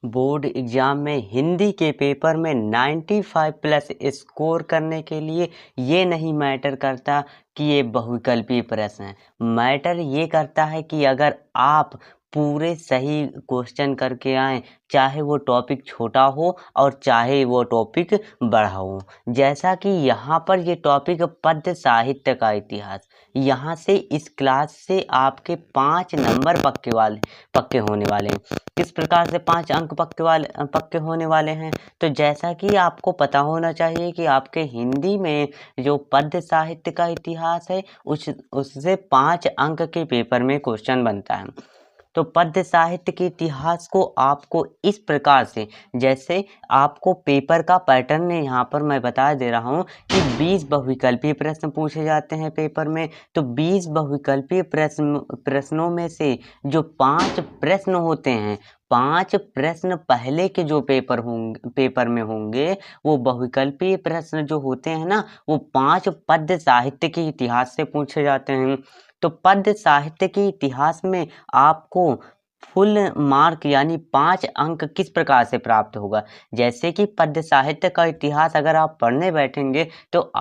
Board exam में हिंदी के paper में 95 प्लस स्कोर करने के लिए ये नहीं मैटर करता कि ये बहुविकल्पीय प्रश्न है। मैटर ये करता है कि अगर आप पूरे सही क्वेश्चन करके आए, चाहे वो टॉपिक छोटा हो और चाहे वो टॉपिक बड़ा हो। जैसा कि यहाँ पर ये टॉपिक पद्य साहित्य का इतिहास, यहाँ से इस क्लास से आपके 5 नंबर पक्के होने वाले हैं। किस प्रकार से 5 अंक पक्के होने वाले हैं, तो जैसा कि आपको पता होना चाहिए कि आपके हिंदी में जो पद्य साहित्य का इतिहास है उससे 5 अंक के पेपर में क्वेश्चन बनता है। तो पद्य साहित्य के इतिहास को आपको इस प्रकार से, जैसे आपको पेपर का पैटर्न यहाँ पर मैं बता दे रहा हूँ कि 20 बहुविकल्पीय प्रश्न पूछे जाते हैं पेपर में। तो 20 बहुविकल्पीय प्रश्नों में से जो 5 प्रश्न होते हैं, 5 प्रश्न पहले के जो पेपर में होंगे, वो बहुविकल्पीय प्रश्न जो होते हैं ना, वो 5 पद्य साहित्य के इतिहास से पूछे जाते हैं। तो पद्य साहित्य के इतिहास में आपको फुल मार्क यानी 5 अंक किस प्रकार से प्राप्त होगा। जैसे कि पद्य साहित्य का इतिहास अगर आप पढ़ने बैठेंगे तो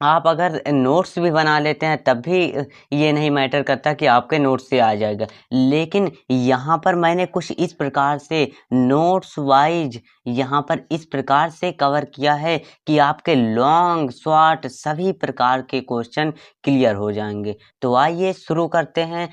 आप अगर नोट्स भी बना लेते हैं तब भी ये नहीं मैटर करता कि आपके नोट्स से आ जाएगा। लेकिन यहाँ पर मैंने कुछ इस प्रकार से नोट्स वाइज यहाँ पर इस प्रकार से कवर किया है कि आपके लॉन्ग शॉर्ट सभी प्रकार के क्वेश्चन क्लियर हो जाएंगे। तो आइए शुरू करते हैं।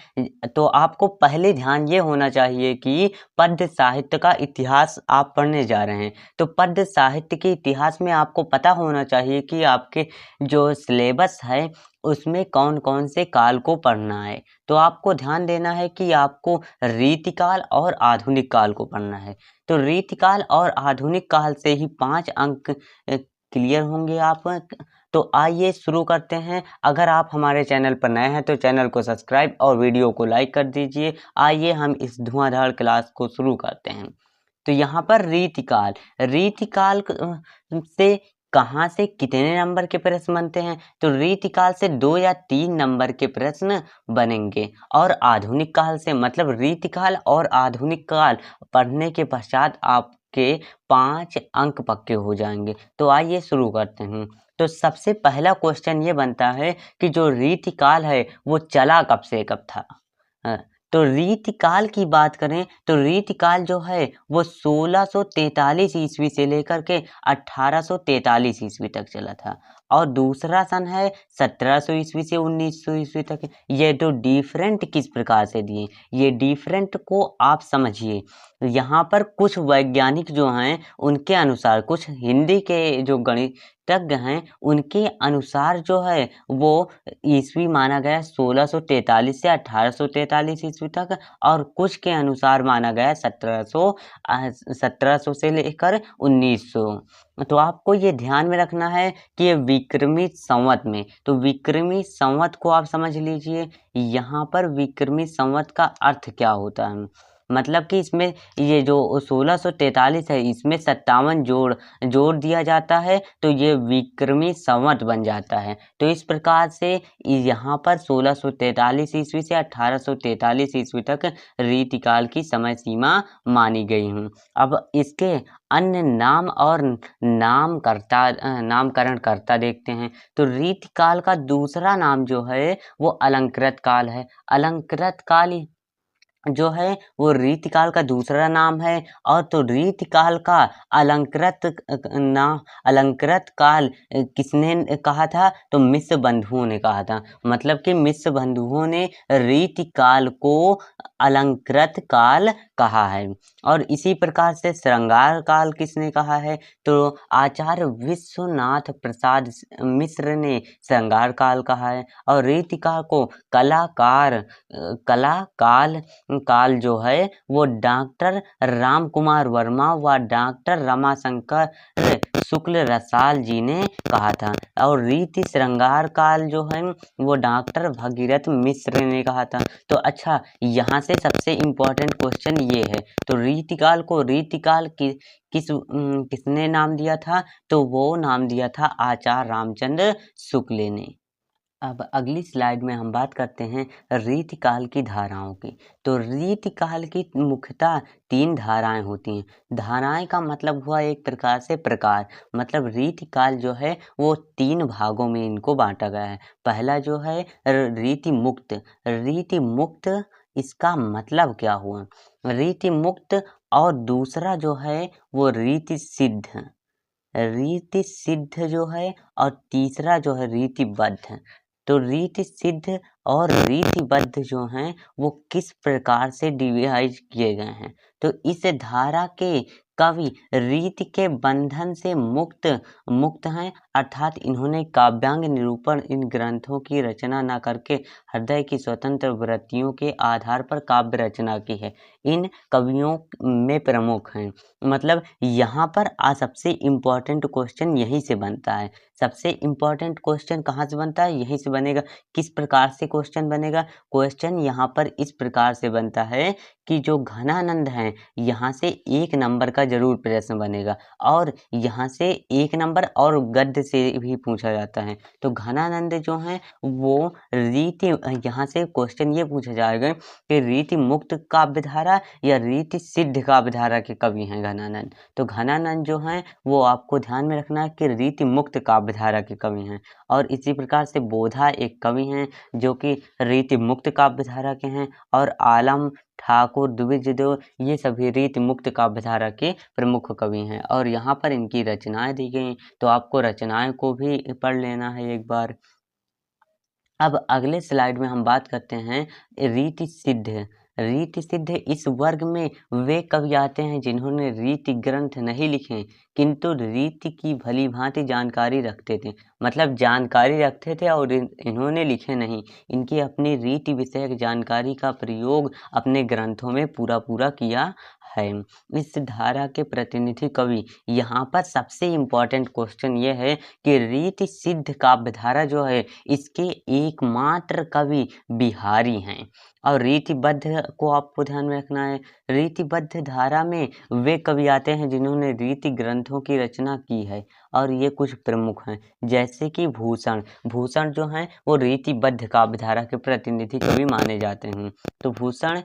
तो आपको पहले ध्यान ये होना चाहिए कि पद्य साहित्य का इतिहास आप पढ़ने जा रहे हैं। तो पद्य साहित्य के इतिहास में आपको पता होना चाहिए कि आपके जो सिलेबस है उसमें कौन कौन से काल को पढ़ना है। तो आपको ध्यान देना है कि आपको रीतिकाल और आधुनिक काल को पढ़ना है। तो रीतिकाल और आधुनिक काल से ही 5 अंक क्लियर होंगे आप। तो आइए शुरू करते हैं। अगर आप हमारे चैनल पर नए हैं तो चैनल को सब्सक्राइब और वीडियो को लाइक कर दीजिए। आइए हम इस धुआंधार क्लास को शुरू करते हैं। तो यहाँ पर रीतिकाल से कहाँ से कितने नंबर के प्रश्न बनते हैं, तो रीतिकाल से 2 या 3 नंबर के प्रश्न बनेंगे। और आधुनिक काल से मतलब रीतिकाल और आधुनिक काल पढ़ने के पश्चात आपके 5 अंक पक्के हो जाएंगे। तो आइए शुरू करते हैं। तो सबसे पहला क्वेश्चन ये बनता है कि जो रीतिकाल है वो चला कब से कब था। तो रीतिकाल की बात करें तो रीतिकाल जो है वो 1643 ईस्वी से लेकर के 1843 ईस्वी तक चला था। और दूसरा सन है 1700 ईस्वी से 1900 ईस्वी तक। ये तो डिफरेंट किस प्रकार से दिए, ये डिफरेंट को आप समझिए। यहाँ पर कुछ वैज्ञानिक जो हैं उनके अनुसार, कुछ हिंदी के जो गणितज्ञ हैं उनके अनुसार जो है वो ईस्वी माना गया 1643 से 1843 ईस्वी तक। और कुछ के अनुसार माना गया 1700 से लेकर 1900। तो आपको ये ध्यान में रखना है कि ये विक्रमी संवत में, तो विक्रमी संवत को आप समझ लीजिए। यहाँ पर विक्रमी संवत का अर्थ क्या होता है, मतलब कि इसमें ये जो 1643 है इसमें 57 जोड़ दिया जाता है तो ये विक्रमी संवत बन जाता है। तो इस प्रकार से यहाँ पर 1643 ईस्वी से 1843 ईस्वी तक रीतिकाल की समय सीमा मानी गई हूँ। अब इसके अन्य नाम और नामकरण करता देखते हैं। तो रीतिकाल का दूसरा नाम जो है वो अलंकृत काल है। अलंकृत काल जो है वो रीतिकाल का दूसरा नाम है। और तो रीतिकाल का अलंकृत काल किसने कहा था, तो मिश्र बंधुओं ने कहा था। मतलब कि मिश्र बंधुओं ने रीतिकाल को अलंकृत काल कहा है। और इसी प्रकार से श्रृंगार काल किसने कहा है, तो आचार्य विश्वनाथ प्रसाद मिश्र ने श्रृंगार काल कहा है। और रीतिकाल को कला काल जो है वो डॉक्टर राम कुमार वर्मा व डॉक्टर रमाशंकर शुक्ल रसाल जी ने कहा था। और रीति श्रृंगार काल जो है वो डॉक्टर भगीरथ मिश्र ने कहा था। तो अच्छा, यहाँ से सबसे इम्पोर्टेंट क्वेश्चन ये है, तो रीतिकाल को रीतिकाल किसने नाम दिया था, तो वो नाम दिया था आचार्य रामचंद्र शुक्ल ने। अब अगली स्लाइड में हम बात करते हैं रीतिकाल की धाराओं की। तो रीतिकाल की मुख्यतः 3 धाराएँ होती हैं। धाराएँ का मतलब हुआ एक प्रकार से प्रकार, मतलब रीतिकाल जो है वो 3 भागों में इनको बाँटा गया है। पहला जो है रीति मुक्त। रीति मुक्त इसका मतलब क्या हुआ? रीति मुक्त और दूसरा जो है वो रीति सिद्ध। रीति सिद्ध जो है और तीसरा जो है रीतिबद्ध। तो रीति सिद्ध और रीतिबद्ध जो हैं वो किस प्रकार से डिवाइड किए गए हैं। तो इस धारा के कवि रीति के बंधन से मुक्त हैं, अर्थात इन्होंने काव्यांग निरूपण इन ग्रंथों की रचना न करके हृदय की स्वतंत्र वृत्तियों के आधार पर काव्य रचना की है। इन कवियों में प्रमुख हैं। मतलब यहाँ पर सबसे इम्पोर्टेंट क्वेश्चन यहीं से बनता है। सबसे इम्पोर्टेंट क्वेश्चन कहाँ से बनता है? यहीं से बनेगा। किस प्रकार से क्वेश्चन बनेगा? क्वेश्चन यहाँ पर इस प्रकार से बनता है कि जो घनानंद हैं, यहाँ से 1 नंबर का ज़रूर प्रश्न बनेगा और यहाँ से 1 नंबर और गद्य से भी पूछा जाता है। तो घनानंद जो हैं वो यहाँ से क्वेश्चन ये पूछा जाएगा कि रीति मुक्त काव्यधारा या रीति सिद्ध काव्यधारा के कवि हैं घनानंद। तो घनानंद जो हैं वो आपको ध्यान में रखना है कि रीति मुक्त काव्यधारा के कवि हैं। और इसी प्रकार से बोधा एक कवि हैं जो कि रीति मुक्त काव्यधारा के हैं और आलम ठाकुर द्विजदेव ये सभी रीति मुक्त काव्यधारा के प्रमुख कवि हैं। और यहाँ पर इनकी रचनाएं दी गई, तो आपको रचनाएं को भी पढ़ लेना है एक बार। अब अगले स्लाइड में हम बात करते हैं रीति सिद्ध। रीति सिद्ध इस वर्ग में वे कवि आते हैं जिन्होंने रीति ग्रंथ नहीं लिखे किंतु रीति की भली भांति जानकारी रखते थे। मतलब जानकारी रखते थे और इन्होंने लिखे नहीं। इनकी अपनी रीति विषयक जानकारी का प्रयोग अपने ग्रंथों में पूरा किया है। इस धारा के प्रतिनिधि कवि, यहाँ पर सबसे इम्पोर्टेंट क्वेश्चन ये है कि रीति सिद्ध काव्यधारा जो है इसके एकमात्र कवि बिहारी हैं। और रीतिबद्ध को आपको ध्यान में रखना है। रीतिबद्ध धारा में वे कवि आते हैं जिन्होंने रीति ग्रंथों की रचना की है और ये कुछ प्रमुख हैं, जैसे कि भूषण। भूषण जो हैं वो रीतिबद्ध काव्यधारा के प्रतिनिधि कवि माने जाते हैं। तो भूषण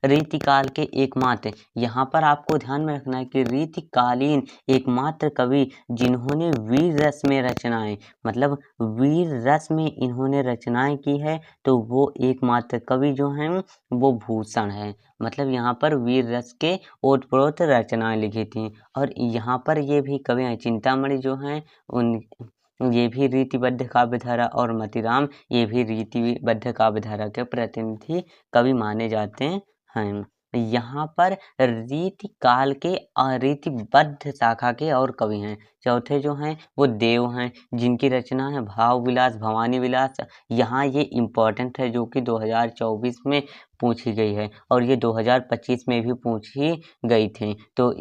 रीतिकाल के एकमात्र, यहाँ पर आपको ध्यान में रखना है कि रीतिकालीन एकमात्र कवि जिन्होंने वीर रस में रचनाएं, मतलब वीर रस में इन्होंने रचनाएं की है, तो वो एकमात्र कवि जो हैं वो भूषण है। मतलब यहाँ पर वीर रस के ओतप्रोत रचनाएं लिखी थी। और यहाँ पर ये भी कवि हैं चिंतामणि जो हैं उन ये भी रीतिबद्ध काव्यधारा और मतीराम ये भी रीतिबद्ध काव्यधारा के प्रतिनिधि कवि माने जाते हैं। यहाँ पर रीतिकाल के रीतिबद्ध शाखा के और कवि हैं। चौथे जो हैं वो देव हैं जिनकी रचना है भाव विलास भवानी विलास। यहाँ ये इम्पोर्टेंट है जो कि 2024 में पूछी गई है और ये 2025 में भी पूछी गई थी। तो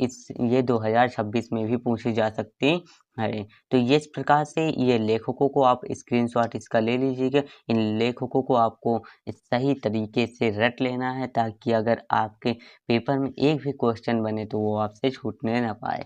ये 2026 में भी पूछी जा सकती है। तो ये इस प्रकार से ये लेखकों को आप स्क्रीनशॉट इसका ले लीजिएगा। इन लेखकों को आपको सही तरीके से रट लेना है ताकि अगर आपके पेपर में एक भी क्वेश्चन बने तो वो आपसे छूटने ना पाए।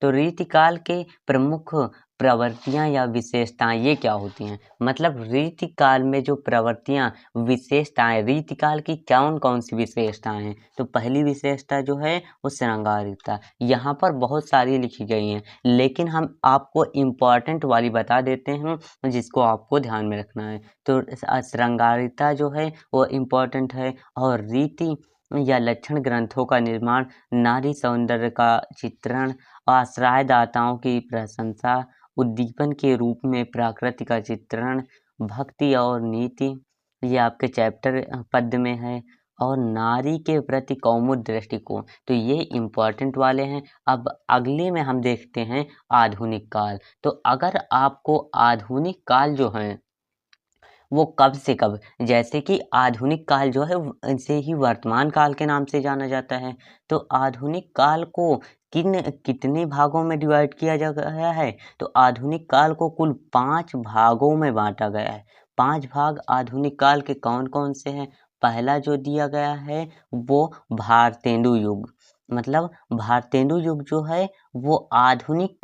तो रीतिकाल के प्रमुख प्रवृत्तियां या विशेषताएं ये क्या होती हैं? मतलब रीतिकाल में जो प्रवृत्तियां विशेषताएं रीतिकाल की कौन सी विशेषताएं हैं? तो पहली विशेषता जो है वो श्रृंगारिकता। यहाँ पर बहुत सारी लिखी गई हैं लेकिन हम आपको इम्पोर्टेंट वाली बता देते हैं जिसको आपको ध्यान में रखना है। तो श्रृंगारिकता जो है वो इम्पोर्टेंट है। और रीति या लक्षण ग्रंथों का निर्माण, नारी सौंदर्य का चित्रण, आश्रयदाताओं की प्रशंसा, उद्दीपन के रूप में प्रकृति का चित्रण, भक्ति और नीति, ये आपके चैप्टर पद में है। और नारी के प्रति कौमुद दृष्टिकोण, तो ये इम्पोर्टेंट वाले हैं। अब अगले में हम देखते हैं आधुनिक काल। तो अगर आपको आधुनिक काल जो है वो कब से कब, जैसे कि आधुनिक काल जो है इसे ही वर्तमान काल के नाम से जाना जाता है। तो आधुनिक काल को कितने भागों में डिवाइड किया गया है? तो आधुनिक काल को कुल 5 भागों में बांटा गया है। 5 भाग आधुनिक काल के कौन कौन से हैं? पहला जो दिया गया है वो भारतेंदु युग। मतलब भारतेंदु युग जो है वो आधुनिक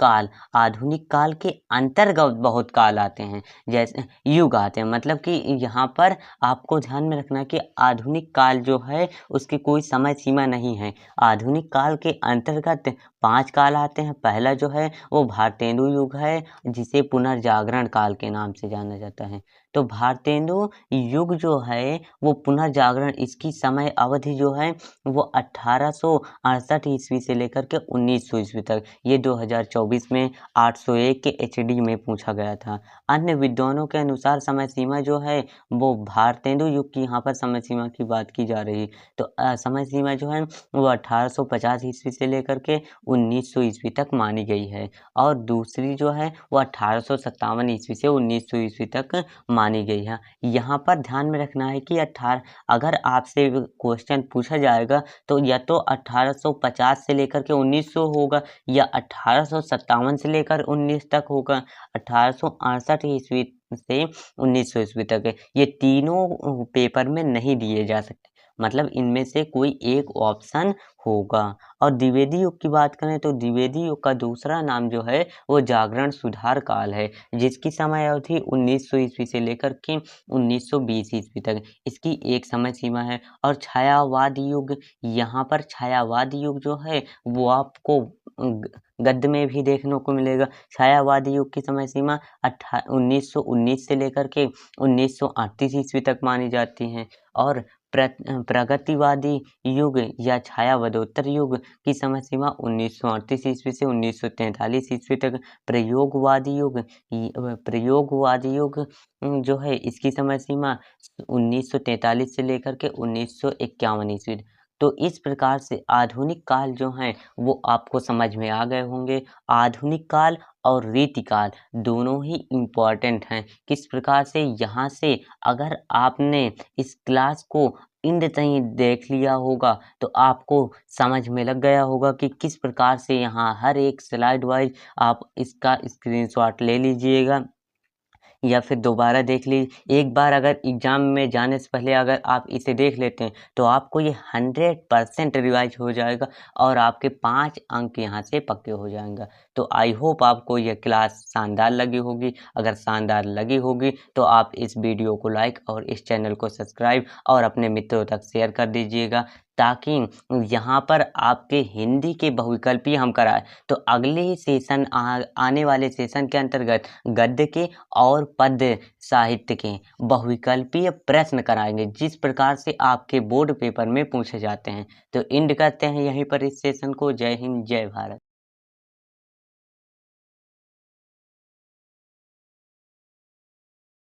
काल के अंतर्गत बहुत काल आते हैं, जैसे युग आते हैं। मतलब कि यहाँ पर आपको ध्यान में रखना कि आधुनिक काल जो है उसकी कोई समय सीमा नहीं है। आधुनिक काल के अंतर्गत 5 काल आते हैं। पहला जो है वो भारतेंदु युग है, जिसे पुनर्जागरण काल के नाम से जाना जाता है। तो भारतेंदु युग जो है वो पुनर्जागरण, इसकी समय अवधि जो है वो 1868 ईस्वी से लेकर के 1900 ईस्वी तक। ये 2024 में 801 के एचडी में पूछा गया था। अन्य विद्वानों के अनुसार समय सीमा जो है वो भारतेंदु युग की यहाँ पर समय सीमा की बात की जा रही है। तो समय सीमा जो है वो 1850 ईस्वी से लेकर के 1900 ईस्वी तक मानी गई है, और दूसरी जो है वो 1857 ईस्वी से 1900 ईस्वी तक मानी गई है। यहाँ पर ध्यान में रखना है कि अगर आपसे क्वेश्चन पूछा जाएगा तो या तो 1850 से लेकर के 1900 होगा, या 1857 से लेकर 19 तक होगा, 1868 ईस्वी से 1900 ईस्वी तक है। ये तीनों पेपर में नहीं दिए जा सकते, मतलब इनमें से कोई एक ऑप्शन होगा। और द्विवेदी युग की बात करें तो द्विवेदी युग का दूसरा नाम जो है वो जागरण सुधार काल है, जिसकी समय अवधि 1900 ईस्वी से लेकर के 1920 ईस्वी तक, इसकी एक समय सीमा है। और छायावाद युग, यहाँ पर छायावाद युग जो है वो आपको गद्य में भी देखने को मिलेगा। छायावाद युग की समय सीमा 1919 से लेकर के 1938 ईस्वी तक मानी जाती है। और प्रगतिवादी युग या छायावादोत्तर युग की समय सीमा 1938 ईस्वी से 1943 ईस्वी तक। प्रयोगवादी युग जो है इसकी समय सीमा 1943 से लेकर के 1951 ईस्वी। तो इस प्रकार से आधुनिक काल जो है वो आपको समझ में आ गए होंगे। आधुनिक काल और रीतिकाल दोनों ही इम्पॉर्टेंट हैं। किस प्रकार से, यहाँ से अगर आपने इस क्लास को इंड तक देख लिया होगा तो आपको समझ में लग गया होगा कि किस प्रकार से यहाँ हर एक स्लाइड वाइज आप इसका स्क्रीनशॉट ले लीजिएगा या फिर दोबारा देख लीजिए। एक बार अगर एग्ज़ाम में जाने से पहले अगर आप इसे देख लेते हैं तो आपको ये 100% रिवाइज हो जाएगा और आपके 5 अंक यहाँ से पक्के हो जाएंगे। तो आई होप आपको यह क्लास शानदार लगी होगी। अगर शानदार लगी होगी तो आप इस वीडियो को लाइक और इस चैनल को सब्सक्राइब और अपने मित्रों तक शेयर कर दीजिएगा, ताकि यहाँ पर आपके हिंदी के बहुविकल्पीय हम कराएं। तो अगले ही सेशन आने वाले सेशन के अंतर्गत गद्य के और पद्य साहित्य के बहुविकल्पीय प्रश्न कराएंगे, जिस प्रकार से आपके बोर्ड पेपर में पूछे जाते हैं। तो एंड करते हैं यहीं पर इस सेशन को। जय हिंद, जय भारत।